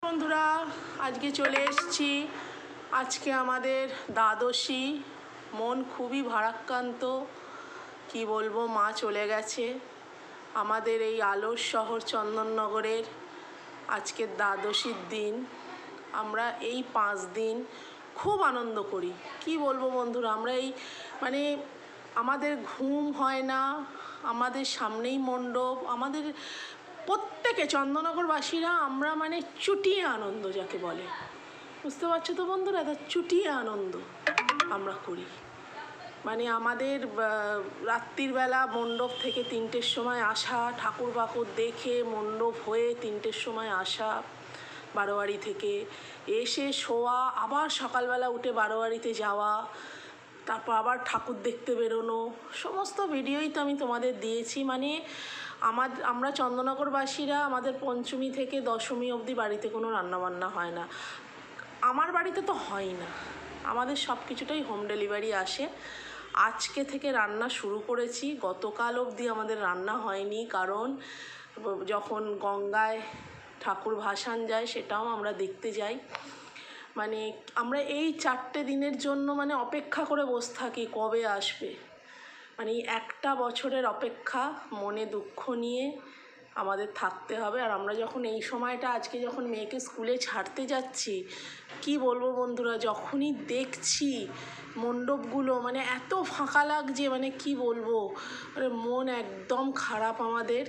বন্ধুরা, আজকে চলে এসেছি। আজকে আমাদের দ্বাদশী। মন খুবই ভারাক্রান্ত, কি বলবো, মা চলে গেছে। আমাদের এই আলোর শহর চন্দননগরের আজকের দ্বাদশীর দিন। আমরা এই 5 দিন খুব আনন্দ করি। কি বলবো বন্ধুরা, আমরা এই আমাদের ঘুম হয় না, আমাদের সামনেই মণ্ডপ, আমাদের প্রত্যেকে চন্দননগরবাসীরা আমরা চুটিয়ে আনন্দ যাকে বলে, বুঝতে পারছো তো বন্ধুরা, তা চুটিয়ে আনন্দ আমরা করি। আমাদের রাত্রির বেলা মণ্ডপ থেকে 3টের সময় আসা, ঠাকুর বাকুর দেখে মণ্ডপ হয়ে 3টের সময় আসা বারোয়ারি থেকে, এসে শোয়া, আবার সকালবেলা উঠে বারোয়ারিতে যাওয়া, তারপর আবার ঠাকুর দেখতে বেরোনো। সমস্ত ভিডিওই তো আমি তোমাদের দিয়েছি। আমরা চন্দননগরবাসীরা আমাদের পঞ্চমী থেকে দশমী অবধি বাড়িতে কোনো রান্নাবান্না হয় না। আমার বাড়িতে তো হয় না, আমাদের সব কিছুটাই হোম ডেলিভারি আসে। আজকে থেকে রান্না শুরু করেছি, গতকাল অবধি আমাদের রান্না হয়নি, কারণ যখন গঙ্গায় ঠাকুর ভাসান যায় সেটাও আমরা দেখতে যাই। আমরা এই 4টে দিনের জন্য অপেক্ষা করে বসে থাকি কবে আসবে। একটা বছরের অপেক্ষা, মনে দুঃখ নিয়ে আমাদের থাকতে হবে। আর আমরা যখন এই সময়টা, আজকে যখন মেয়েকে স্কুলে ছাড়তে যাচ্ছি, কি বলবো বন্ধুরা, যখনই দেখছি মণ্ডপগুলো এত ফাঁকা লাগছে, কি বলবো, মন একদম খারাপ আমাদের।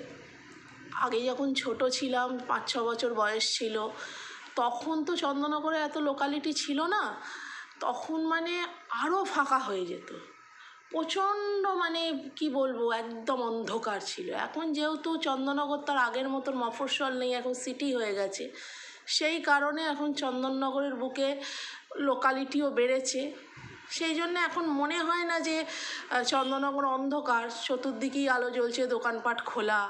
আগে যখন ছোট ছিলাম, 5-6 বছর বয়স ছিল, তখন তো চন্দননগরে এত লোকালিটি ছিল না, তখন আরও ফাঁকা হয়ে যেত, প্রচণ্ড কি বলবো, একদম অন্ধকার ছিল। এখন যেহেতু চন্দননগর তার আগের মতন মফস্বল নেই, এখন সিটি হয়ে গেছে, সেই কারণে এখন চন্দননগরের বুকে লোকালিটিও বেড়েছে। সেই জন্য এখন মনে হয় না যে চন্দননগর অন্ধকার, চতুর্দিকেই আলো জ্বলছে, দোকানপাট খোলা,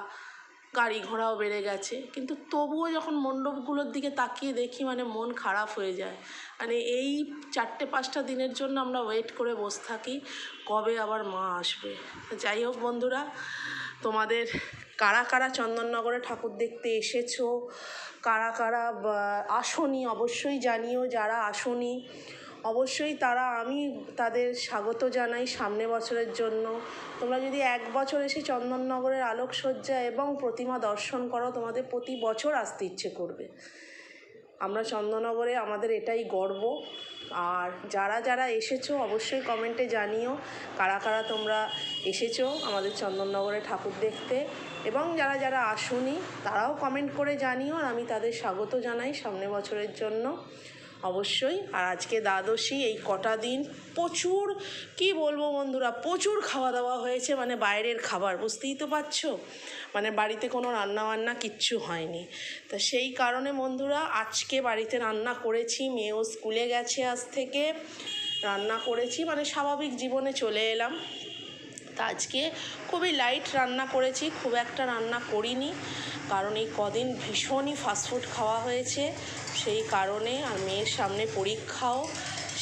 গাড়ি ঘোড়াও বেড়ে গেছে। কিন্তু তবুও যখন মণ্ডপগুলোর দিকে তাকিয়ে দেখি মন খারাপ হয়ে যায়। এই 4-5টা দিনের জন্য আমরা ওয়েট করে বসে থাকি কবে আবার মা আসবে। যাই হোক বন্ধুরা, তোমাদের কারা কারা চন্দননগরে ঠাকুর দেখতে এসেছো, কারা কারা আসোনি, অবশ্যই জানিও। যারা আসোনি অবশ্যই আমি তাদের স্বাগত জানাই সামনে বছরের জন্য। তোমরা যদি 1 বছর এসে চন্দননগরের আলোকসজ্জা এবং প্রতিমা দর্শন করো, তোমাদের প্রতি বছর আসতে ইচ্ছে করবে। আমরা চন্দননগরে, আমাদের এটাই গর্ব। আর যারা যারা এসেছো অবশ্যই কমেন্টে জানিও কারা কারা তোমরা এসেছো আমাদের চন্দননগরে ঠাকুর দেখতে, এবং যারা যারা আসোনি তারাও কমেন্ট করে জানিও, আর আমি তাদের স্বাগত জানাই সামনে বছরের জন্য অবশ্যই। আর আজকে দ্বাদশী, এই কটা দিন প্রচুর, কি বলবো বন্ধুরা, প্রচুর খাওয়া দাওয়া হয়েছে, বাইরের খাবার, বুঝতেই তো পারছো, বাড়িতে কোনো রান্নাবান্না কিচ্ছু হয়নি। তা সেই কারণে বন্ধুরা আজকে বাড়িতে রান্না করেছি। মেয়েও স্কুলে গেছে, আজ থেকে রান্না করেছি, স্বাভাবিক জীবনে চলে এলাম। তা আজকে খুবই লাইট রান্না করেছি, খুব একটা রান্না করিনি, কারণ এই কদিন ভীষণই ফাস্টফুড খাওয়া হয়েছে, সেই কারণে। আর মেয়ের সামনে পরীক্ষাও,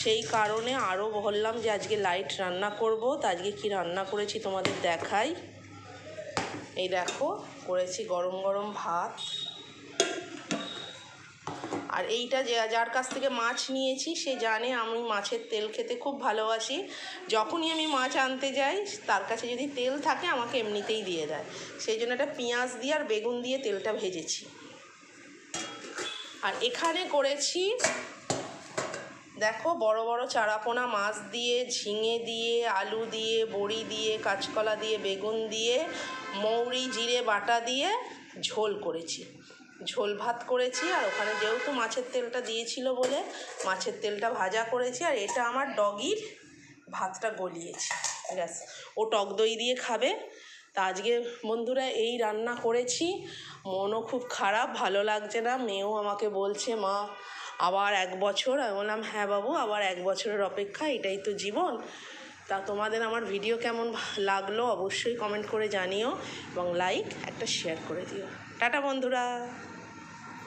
সেই কারণে আরও বললাম যে আজকে লাইট রান্না করব। তা আজকে কী রান্না করেছি তোমাদের দেখাই। এই দেখো, করেছি গরম গরম ভাত। আর এইটা যার কাছ থেকে মাছ নিয়েছি সে জানে আমি মাছের তেল খেতে খুব ভালোবাসি। যখনই আমি মাছ আনতে যাই, তার কাছে যদি তেল থাকে আমাকে এমনিতেই দিয়ে দেয়, সেই জন্য একটা পেঁয়াজ দিয়ে আর বেগুন দিয়ে তেলটা ভেজেছি। আর এখানে করেছি দেখো, বড় বড় চারাপোনা মাছ দিয়ে, ঝিঙে দিয়ে, আলু দিয়ে, বড়ি দিয়ে, কাঁচকলা দিয়ে, বেগুন দিয়ে, মৌরি জিরে বাটা দিয়ে ঝোল করেছি, ঝোল ভাত করেছি। আর ওখানে যেহেতু মাছের তেলটা দিয়েছিল বলে মাছের তেলটা ভাজা করেছি। আর এটা আমার ডগির, ভাতটা গলিয়েছি, ব্যাস, ও টক দই দিয়ে খাবে। তা আজকে বন্ধুরা এই রান্না করেছি, মনও খুব খারাপ, ভালো লাগছে না। মেয়েও আমাকে বলছে, মা আবার 1 বছর। আমি বললাম, হ্যাঁ বাবু, আবার 1 বছরের অপেক্ষা, এটাই তো জীবন। তা তোমাদের আমার ভিডিও কেমন লাগলো অবশ্যই কমেন্ট করে জানিও, এবং একটা শেয়ার করে দিও। টাটা বন্ধুরা।